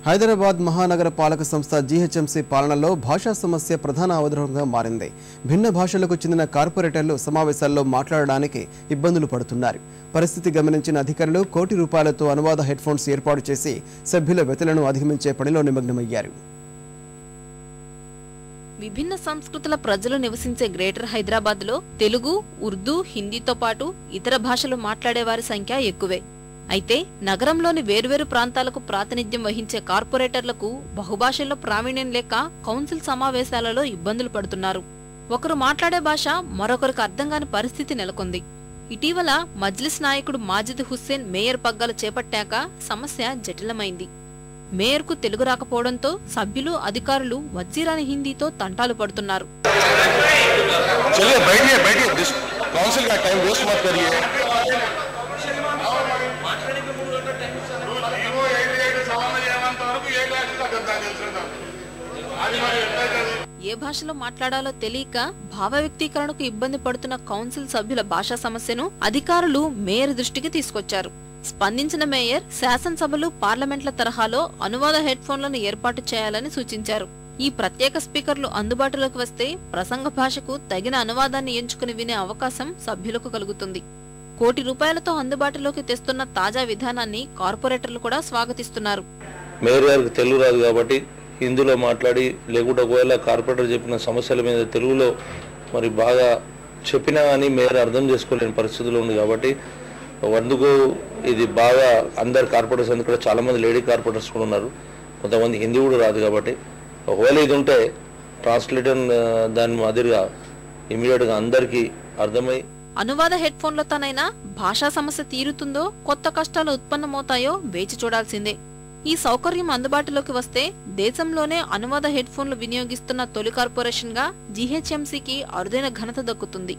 హైదరాబాద్ మహానగర పాలక సంస్థ జీహెచ్ఎంసీ పాలనలో భాషా సమస్య ప్రధాన అవరోధంగా మారింది. భిన్న భాషలకు చెందిన కార్పొరేటర్లు సమావేశాల్లో మాట్లాడడానికి ఇబ్బందులు పడుతున్నారు. పరిస్థితి గమనించిన అధికారులు కోటి రూపాయలతో అనువాద హెడ్ఫోన్స్ ఏర్పాటు చేసి సభ్యుల వ్యతలను అధిగమించే పనిలో నిమగ్నమయ్యారు. విభిన్న సంస్కృతుల ప్రజలు నివసించే గ్రేటర్ హైదరాబాద్ లో తెలుగు, ఉర్దూ, హిందీతో పాటు ఇతర భాషలు మాట్లాడే వారి సంఖ్య ఎక్కువే. అయితే నగరంలోని వేర్వేరు ప్రాంతాలకు ప్రాతినిధ్యం వహించే కార్పొరేటర్లకు బహుభాషల్లో ప్రావీణ్యం లేక కౌన్సిల్ సమావేశాలలో ఇబ్బందులు పడుతున్నారు. ఒకరు మాట్లాడే భాష మరొకరికి అర్థం కాని పరిస్థితి నెలకొంది. ఇటీవల మజ్లిస్ నాయకుడు మాజిద్ హుస్సేన్ మేయర్ పగ్గాలు చేపట్టాక సమస్య జటిలమైంది. మేయర్కు తెలుగు రాకపోవడంతో సభ్యులు, అధికారులు వజ్జీరాని హిందీతో తంటాలు పడుతున్నారు. ఏ భాషలో మాట్లాడాలో తెలియక భావ వ్యక్తీకరణకు ఇబ్బంది పడుతున్న కౌన్సిల్ సభ్యుల భాషా సమస్యను అధికారులు మేయర్ దృష్టికి తీసుకొచ్చారు. స్పందించిన మేయర్ శాసనసభలు, పార్లమెంట్ల తరహాలో అనువాద హెడ్ ఫోన్లను ఏర్పాటు చేయాలని సూచించారు. ఈ ప్రత్యేక స్పీకర్లు అందుబాటులోకి వస్తే ప్రసంగ భాషకు తగిన అనువాదాన్ని ఎంచుకుని వినే అవకాశం సభ్యులకు కలుగుతుంది. కోటి రూపాయలతో అందుబాటులోకి తెస్తున్న తాజా విధానాన్ని కార్పొరేటర్లు కూడా స్వాగతిస్తున్నారు. మేయర్ గారికి తెలుగు రాదు కాబట్టి హిందీలో మాట్లాడి, లేకుంటే ఒకవేళ కార్పొరేటర్ చెప్పిన సమస్యల మీద తెలుగులో మరి బాగా చెప్పినా కానీ మేయర్ అర్థం చేసుకోలేని పరిస్థితుల్లో ఉంది. కాబట్టి అందుకు ఇది బాగా అందరు కార్పొరేటర్స్ అందుకు చాలా మంది లేడీ కార్పొరేటర్స్ కూడా ఉన్నారు. కొంతమంది హిందీ కూడా రాదు కాబట్టి ఒకవేళ ఇది ఉంటే ట్రాన్స్లేటర్ దాని మాదిరిగా ఇమీడియట్గా అందరికీ అర్థమై అనువాద హెడ్ ఫోన్లతోనైనా భాషా సమస్య తీరుతుందో, కొత్త కష్టాలు ఉత్పన్నమవుతాయో వేచి చూడాల్సిందే. ఈ సౌకర్యం అందుబాటులోకి వస్తే దేశంలోనే అనువాద హెడ్ ఫోన్లు వినియోగిస్తున్న తొలి కార్పొరేషన్ గా జీహెచ్ఎంసీకి అరుదైన ఘనత దక్కుతుంది.